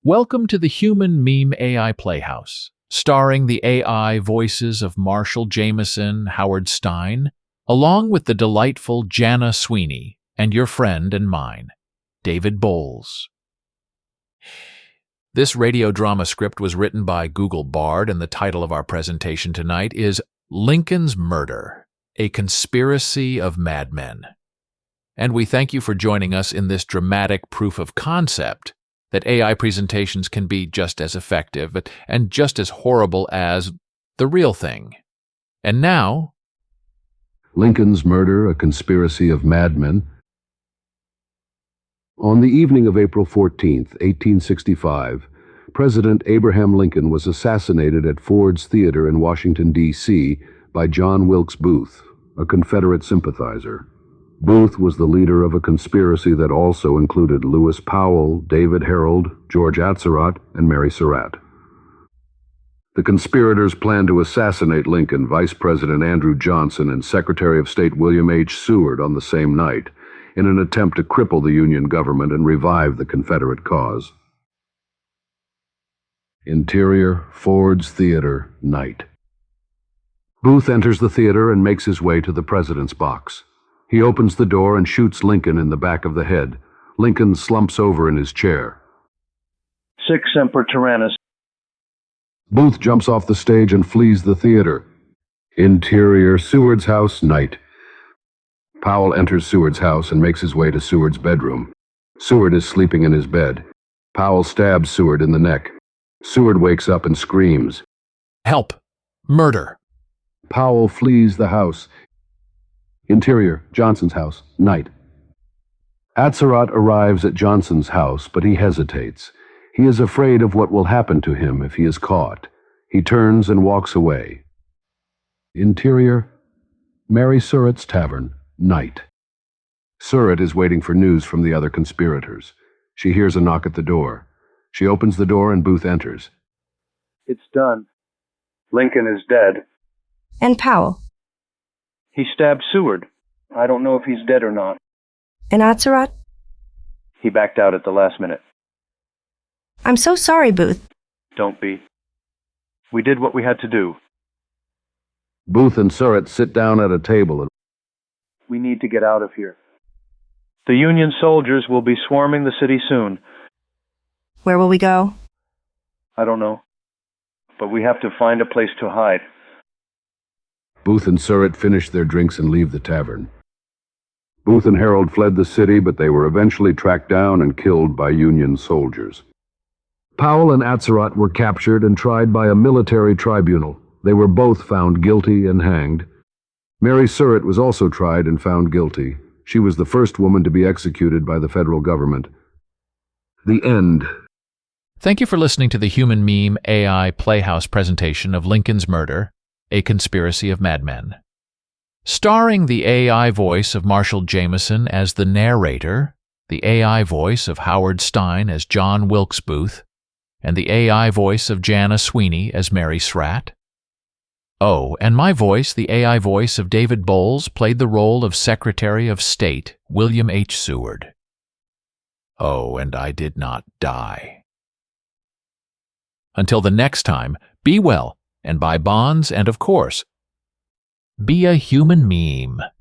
Welcome to the Human Meme AI Playhouse, starring the AI voices of Marshall Jamison, Howard Stein, along with the delightful Jana Sweeney, and your friend and mine, David Boles. This radio drama script was written by Google Bard, and the title of our presentation tonight is Lincoln's Murder, a Conspiracy of Madmen. And we thank you for joining us in this dramatic proof of concept that AI presentations can be just as effective and just as horrible as the real thing. And now, Lincoln's Murder, a Conspiracy of Madmen. On the evening of April 14, 1865, President Abraham Lincoln was assassinated at Ford's Theater in Washington, D.C. by John Wilkes Booth, a Confederate sympathizer. Booth was the leader of a conspiracy that also included Lewis Powell, David Harold, George Atzerodt, and Mary Surratt. The conspirators planned to assassinate Lincoln, Vice President Andrew Johnson, and Secretary of State William H. Seward on the same night, in an attempt to cripple the Union government and revive the Confederate cause. Interior, Ford's Theater, night. Booth enters the theater and makes his way to the president's box. He opens the door and shoots Lincoln in the back of the head. Lincoln slumps over in his chair. Sic semper tyrannis. Booth jumps off the stage and flees the theater. Interior, Seward's house, night. Powell enters Seward's house and makes his way to Seward's bedroom. Seward is sleeping in his bed. Powell stabs Seward in the neck. Seward wakes up and screams. help! Murder! Powell flees the house. Interior, Johnson's house, night. Atzerodt arrives at Johnson's house, but he hesitates. He is afraid of what will happen to him if he is caught. He turns and walks away. Interior, Mary Surratt's tavern, night. Surratt is waiting for news from the other conspirators. She hears a knock at the door. She opens the door and Booth enters. It's done. Lincoln is dead. And Powell. He stabbed Seward. I don't know if he's dead or not. And Atzerodt? He backed out at the last minute. I'm so sorry, Booth. Don't be. We did what we had to do. Booth and Surratt sit down at a table. We need to get out of here. The Union soldiers will be swarming the city soon. Where will we go? I don't know. But we have to find a place to hide. Booth and Surratt finish their drinks and leave the tavern. Booth and Harold fled the city, but they were eventually tracked down and killed by Union soldiers. Powell and Atzerodt were captured and tried by a military tribunal. They were both found guilty and hanged. Mary Surratt was also tried and found guilty. She was the first woman to be executed by the federal government. The end. Thank you for listening to the Human Meme AI Playhouse presentation of Lincoln's Murder, a Conspiracy of Madmen. Starring the AI voice of Marshall Jamison as the narrator, the AI voice of Howard Stein as John Wilkes Booth, and the AI voice of Jana Sweeney as Mary Surratt. Oh, and my voice, the AI voice of David Boles, played the role of Secretary of State William H. Seward. Oh, and I did not die. Until the next time, be well and buy bonds and, of course, be a human meme.